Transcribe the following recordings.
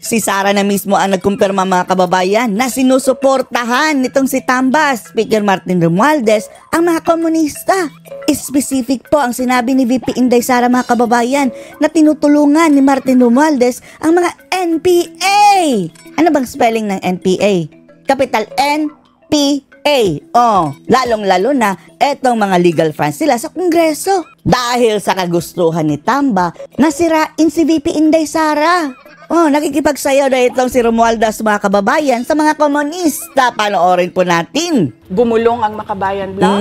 Si Sara na mismo ang nagkumpirma mga kababayan na sinusuportahan nitong si Tamba, Speaker Martin Romualdez, ang mga komunista. Specific po ang sinabi ni VP Inday Sara mga kababayan na tinutulungan ni Martin Romualdez ang mga NPA. Ano bang spelling ng NPA? Capital NPA. Lalong-lalo na etong mga legal funds sila sa Kongreso. Dahil sa kagustuhan ni Tamba na sirain si VP Inday Sara. Nakikipagsayaw na itong si Romualdez mga kababayan sa mga komunista. Panoorin po natin. Bumulong ang Makabayan Bloc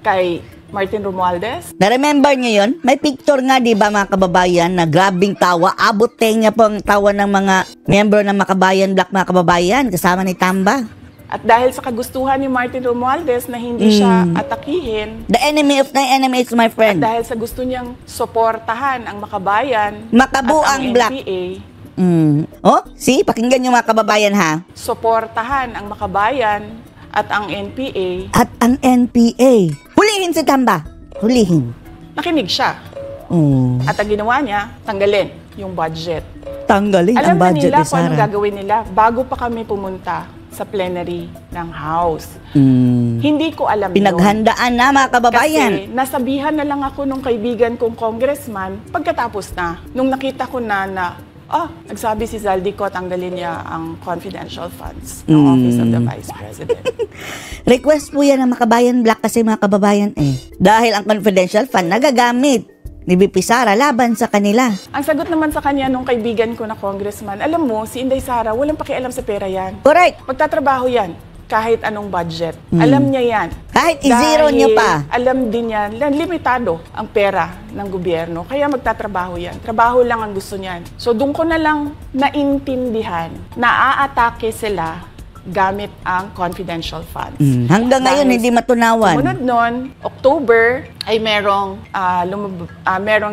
kay Martin Romualdez. Na-remember niyo yun? May picture nga, di ba mga kababayan, na grabing tawa. Abot tenga po ang tawa ng mga member ng Makabayan Bloc mga kababayan kasama ni Tamba. At dahil sa kagustuhan ni Martin Romualdez na hindi siya atakihin, the enemy of the enemy is my friend. At dahil sa gusto niyang suportahan ang Makabayan Makabuang Bloc. NPA, pakinggan niyo mga kababayan ha. Suportahan ang Makabayan at ang NPA. At ang NPA. Hulihin si Tamba. Hulihin. Nakinig siya. At ang ginawa niya, tanggalin yung budget. Tanggalin ang budget ni Sara. Alam na nila kung anong gagawin nila bago pa kami pumunta sa plenary ng House. Hindi ko alam pinaghandaan na mga kababayan. Kasi nasabihan na lang ako nung kaibigan kong congressman pagkatapos na. Nung nakita ko na nagsabi si Zaldico tanggalin niya ang confidential funds ng Office of the Vice President. Request po yan ng Makabayan Bloc kasi mga kababayan dahil ang confidential fund nagagamit ni VP Sara laban sa kanila. Ang sagot naman sa kanya nung kaibigan ko na congressman, alam mo, si Inday Sara, walang pakialam sa pera yan. Correct. Magtatrabaho yan kahit anong budget. Alam niya yan. Kahit i-zero niyo pa. Alam din niya, limitado ang pera ng gobyerno. Kaya magtatrabaho yan. Trabaho lang ang gusto niyan. So doon ko na lang naintindihan na aatake sila gamit ang confidential funds. Hanggang ngayon hindi matunawan. Sumunod nun, October ay merong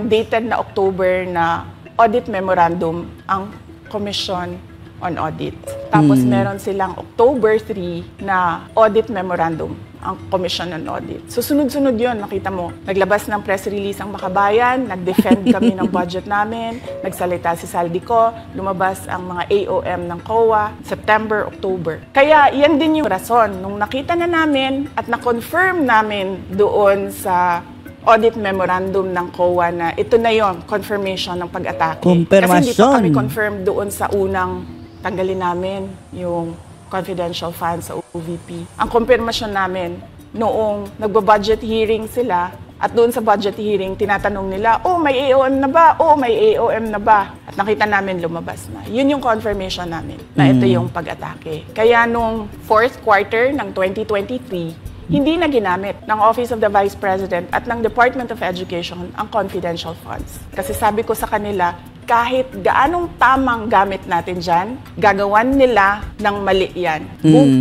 dated na October na audit memorandum ang Commission on Audit. Tapos meron silang October 3 na audit memorandum ang Commission on Audit. So sunod-sunod yun, nakita mo. Naglabas ng press release ang Makabayan, nag-defend kami ng budget namin, nagsalita si Zaldico, lumabas ang mga AOM ng COA, September, October. Kaya yan din yung rason. Nung nakita na namin at na-confirm namin doon sa audit memorandum ng COA na ito na yon, confirmation ng pag-atake. Kasi hindi pa kami confirmed doon sa unang tanggalin namin yung confidential funds sa OVP. Ang kumpirmasyon namin, noong nagba-budget hearing sila, at doon sa budget hearing, tinatanong nila, may AOM na ba? May AOM na ba? At nakita namin lumabas na. Yun yung confirmation namin na ito yung pag-atake. Kaya nung fourth quarter ng 2023, hindi na ginamit ng Office of the Vice President at ng Department of Education ang confidential funds. Kasi sabi ko sa kanila, kahit gaanong tamang gamit natin dyan, gagawan nila ng mali yan.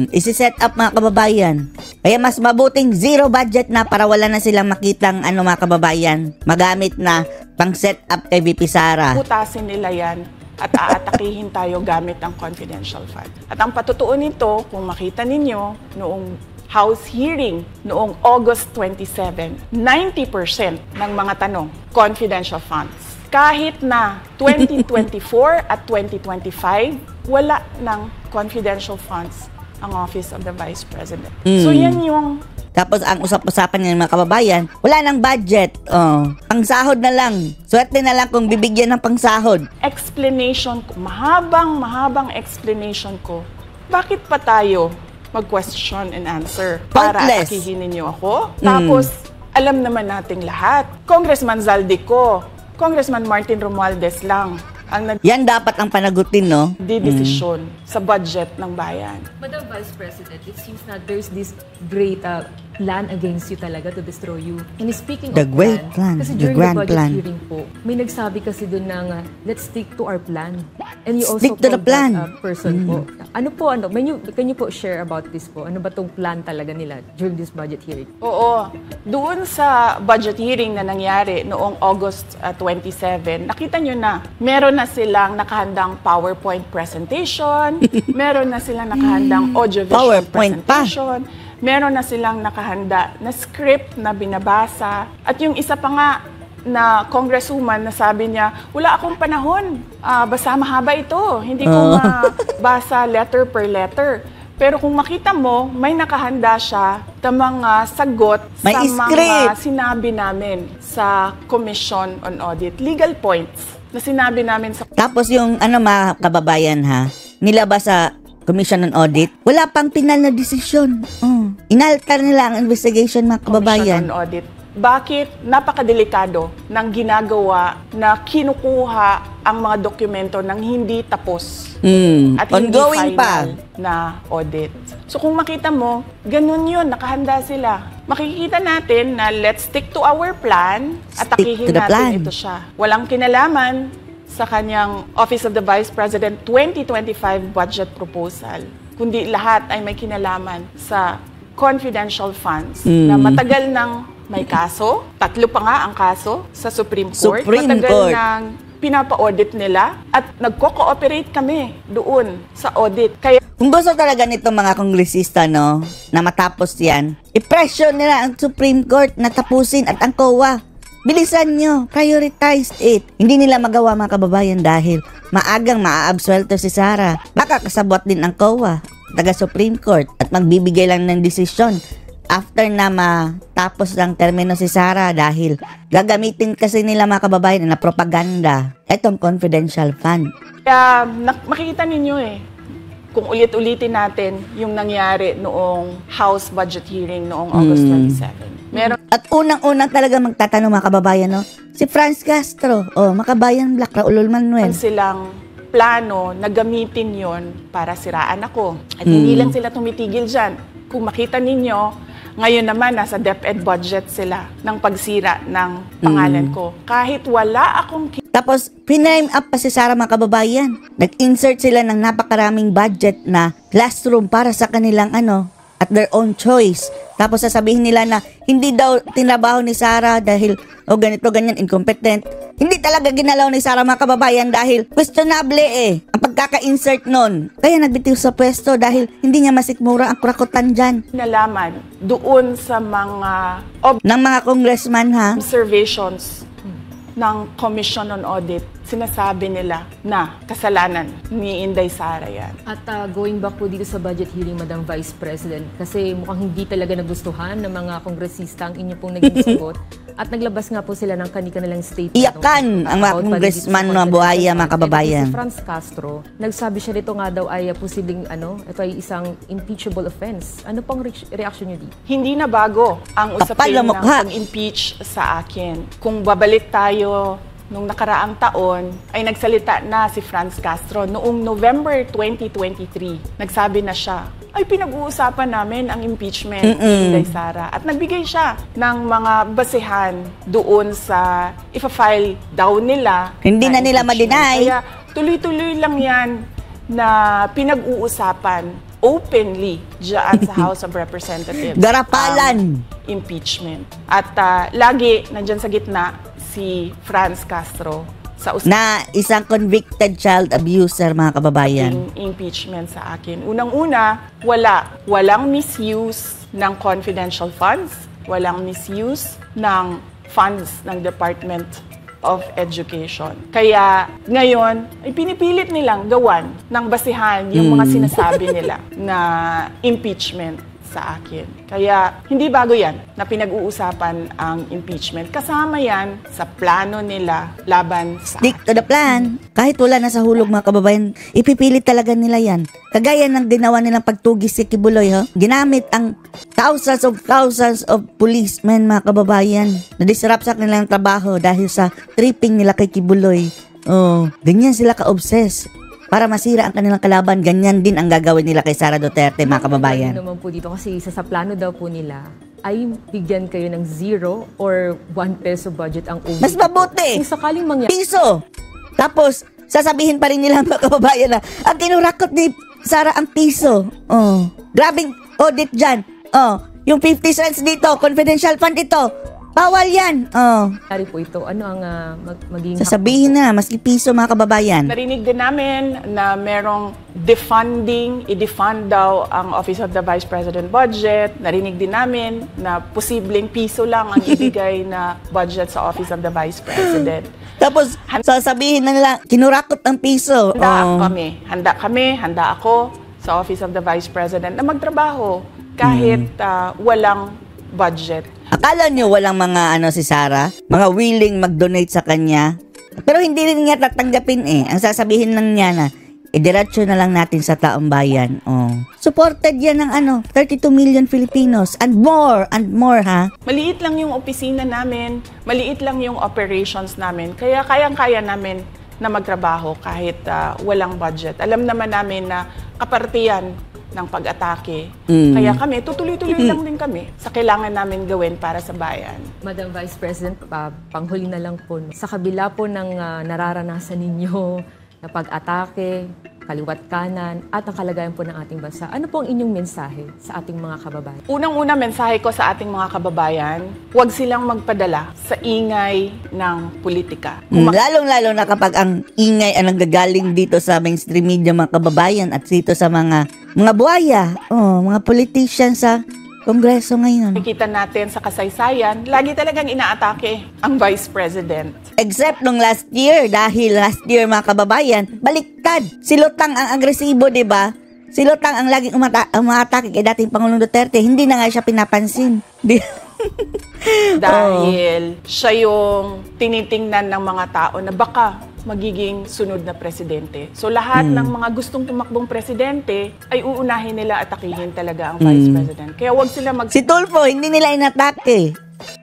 Isi-set up mga kababayan. Kaya mas mabuting zero budget na para wala na silang makitang mga kababayan. Magamit na pang set up kay VP Sara. Putasin nila yan at aatakihin tayo gamit ang confidential fund. At ang patutuon nito, kung makita ninyo, noong House hearing noong August 27, 90% ng mga tanong, confidential funds. Kahit na 2024 at 2025, wala ng confidential funds ang Office of the Vice President. So yan yung... Tapos ang usap-usapan ng mga kababayan, wala nang budget. Pangsahod na lang. Swerte na lang kung bibigyan ng pangsahod. Explanation ko, mahabang explanation ko. Bakit pa tayo mag-question and answer? Para akihin ninyo ako? Tapos, alam naman nating lahat. Congressman Zaldico, Congressman Martin Romualdez lang ang yan dapat ang panagutin, no? Desisyon sa budget ng bayan. Madam Vice President, it seems that there's this great plan against you talaga to destroy you. And speaking the of great plan, kasi the during grand the budget plan. hearing po, may nagsabi kasi doon na let's stick to our plan. And you Stick also to the plan. That, person po. Ano po, can you po share about this po? Ano ba tong plan talaga nila during this budget hearing? Oo. Doon sa budget hearing na nangyari noong August 27, nakita nyo na, meron na silang nakahandang PowerPoint presentation, meron na silang nakahandang audiovisual presentation, meron na silang nakahanda na script na binabasa, at yung isa pa nga, na congresswoman na sabi niya, wala akong panahon, basta mahaba ito, hindi ko mabasa letter per letter. Pero kung makita mo, may nakahanda siya sa mga sagot May sa script. mga sinabi namin sa Commission on Audit. Legal points na sinabi namin sa Tapos yung mga kababayan ha, nilabas sa Commission on Audit, wala pang pinal na desisyon. Inaltar nila ang investigation mga kababayan. Commission on Audit. Bakit napakadelikado ng ginagawa na kinukuha ang mga dokumento ng hindi tapos at Ongoing hindi pa. final na audit. So kung makita mo, ganun yun, nakahanda sila. Makikita natin na let's stick to our plan at Stick to takihin the plan. natin ito siya. Walang kinalaman sa kanyang Office of the Vice President 2025 budget proposal, kundi lahat ay may kinalaman sa confidential funds na matagal nang may kaso, 3 pa nga ang kaso sa Supreme Court. Supreme matagal Court. nang pinapa-audit nila at nagko-cooperate kami doon sa audit. Kaya Kung gusto talaga nitong mga kongresista, no, na matapos yan, i-pressure nila ang Supreme Court na tapusin at ang COA. Bilisan nyo, prioritize it. Hindi nila magawa mga kababayan dahil maagang maaabsuelto si Sara. Baka kasabot din ang COA, taga Supreme Court, at magbibigay lang ng desisyon after na matapos ng termino si Sara dahil gagamitin kasi nila mga kababayan na propaganda itong confidential fund. Kaya makikita ninyo kung ulit-ulitin natin yung nangyari noong House budget hearing noong August 27. Meron At unang-unang talaga magtatanong mga kababayan, no? Si Franz Castro, Makabayan Black, Raul Manuel. silang plano na gamitin yon para siraan ako. At hindi lang sila tumitigil dyan. Kung makita ninyo, ngayon naman nasa DepEd budget sila ng pagsira ng pangalan ko. Kahit wala akong Tapos, piname up pa si Sara mga kababayan. Nag-insert sila ng napakaraming budget na classroom para sa kanilang at their own choice. Tapos sasabihin nila na hindi daw tinabaho ni Sara dahil ganito, ganyan, incompetent. Hindi talaga ginalaw ni Sara mga kababayan dahil questionable ang pagkaka-insert nun. Kaya nagbitiw sa pwesto dahil hindi niya masikmura ang kurakutan dyan. nalaman doon sa mga Ng mga congressman ha. observations ng Commission on Audit, sinasabi nila na kasalanan ni Inday Sara yan. At going back po dito sa budget hearing, Madam Vice President, kasi mukhang hindi talaga nagustuhan ng mga kongresista ang inyo pong naging sagot. At naglabas nga po sila ng kanilang statement. Iyakan ang mga about congressman dito sa na buhaya, mga confidential kababayan. fund. Si Franz Castro, nagsabi siya rito nga daw ay posibleng ito ay isang impeachable offense. Ano pang reaction niyo dito? Hindi na bago ang Kapal usapin na ng mukha. pag-impeach sa akin. Kung babalik tayo nung nakaraang taon, ay nagsalita na si Franz Castro noong November 2023. Nagsabi na siya, ay pinag-uusapan namin ang impeachment ni Inday Sara. At nagbigay siya ng mga basehan doon sa ifa-file daw nila. Hindi na nila impeachment. ma-deny. Kaya tuloy-tuloy lang yan na pinag-uusapan openly dyan sa House of Representatives. Garapalan. Impeachment. At lagi nandyan sa gitna si Franz Castro sa Na isang convicted child abuser mga kababayan. impeachment sa akin. Unang-una, walang misuse ng confidential funds, walang misuse ng funds ng Department of Education. Kaya ngayon, ay pinipilit nilang gawan ng basihan yung mga sinasabi nila na impeachment sa akin. Kaya hindi bago yan na pinag-uusapan ang impeachment. Kasama yan sa plano nila laban sa Stick to the plan. Kahit wala na sa hulog mga kababayan, ipipilit talaga nila yan. Kagaya ng ginawa nilang pagtugis si Kibuloy, ginamit ang thousands of policemen mga kababayan na disrupt sa kanilang trabaho dahil sa tripping nila kay Kibuloy. Ganyan sila ka-obsess. Para masira ang kanilang kalaban, ganyan din ang gagawin nila kay Sara Duterte, mga kababayan. Ano naman po dito kasi sa plano daw po nila ay bigyan kayo ng 0 or 1 peso budget ang OVP. Mas mabuti! Kung sakaling mangyari. Piso! Tapos, sasabihin pa rin nila mga kababayan na ang kinurakot ni Sara ang piso. Grabing audit dyan. Yung 50 cents dito, confidential fund ito. Bawal yan. Oh. Dari po ito, ano ang maging Sasabihin na, maski piso mga kababayan. Narinig din namin na merong defunding, i-defund daw ang Office of the Vice President budget. Narinig din namin na posibleng piso lang ang ibigay na budget sa Office of the Vice President. Tapos, sasabihin na nila, kinurakot ang piso. Handa kami, handa ako sa Office of the Vice President na magtrabaho kahit walang budget. Akala nyo walang mga si Sara? Mga willing mag-donate sa kanya? Pero hindi rin niya tatanggapin eh. Ang sasabihin lang niya na, diretso na lang natin sa taong bayan. Oh. Supported yan ng 32 million Filipinos and more ha? Maliit lang yung opisina namin, maliit lang yung operations namin, kaya kayang-kaya namin na magtrabaho kahit walang budget. Alam naman namin na kapartiyan ng pag-atake. Kaya kami, tutuloy-tuloy lang din kami sa kailangan namin gawin para sa bayan. Madam Vice President, panghuli na lang po, sa kabila po ng nararanasan ninyo na pag-atake, kaliwat kanan, at ang kalagayan po ng ating bansa, ano po ang inyong mensahe sa ating mga kababayan? Unang-una mensahe ko sa ating mga kababayan, huwag silang magpadala sa ingay ng politika. Lalong-lalo na kapag ang ingay ang nanggagaling dito sa mainstream media mga kababayan at dito sa mga buhaya, mga politicians sa Kongreso ngayon. Nakikita natin sa kasaysayan, lagi talagang inaatake ang Vice President. Except nung last year, dahil last year mga kababayan, baliktad. Si Lutang ang agresibo, di ba? Si Lutang ang laging umatake kay dating Pangulong Duterte. Hindi na nga siya pinapansin. Dahil siya yung tinitingnan ng mga tao na baka magiging sunod na presidente. So lahat ng mga gustong tumakbong presidente ay uunahin nila atakihin talaga ang Vice President. Kaya wag sila Si Tulfo, hindi nila inatake.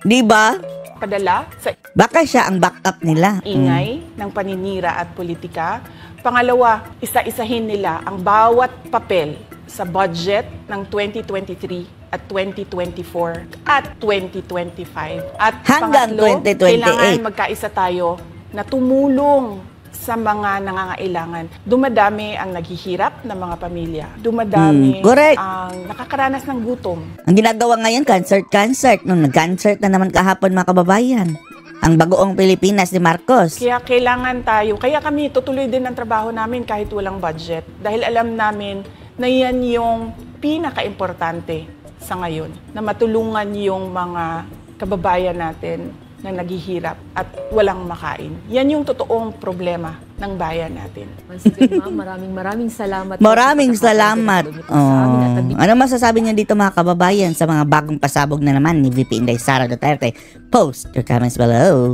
Di ba? padala sa Baka siya ang backup nila. ingay ng paninira at politika. Pangalawa, isa-isahin nila ang bawat papel sa budget ng 2023 at 2024 at 2025. At Hanggang pangatlo, 2028. kailangan magkaisa tayo na tumulong sa mga nangangailangan. Dumadami ang naghihirap ng mga pamilya. Dumadami correct. ang nakakaranas ng gutom. Ang ginagawa ngayon, concert. Nung nag-concert na naman kahapon mga kababayan. Ang bagoong Pilipinas ni Marcos. Kaya kailangan tayo, kaya kami tutuloy din ang trabaho namin kahit walang budget. Dahil alam namin na yan yung pinaka-importante sa ngayon. Na matulungan yung mga kababayan natin na naghihirap at walang makain. Yan yung totoong problema ng bayan natin. Once again, ma'am, maraming salamat. Maraming salamat. Ano masasabi niyo dito mga kababayan sa mga bagong pasabog na naman ni VP Inday Sara Duterte? Post your comments below.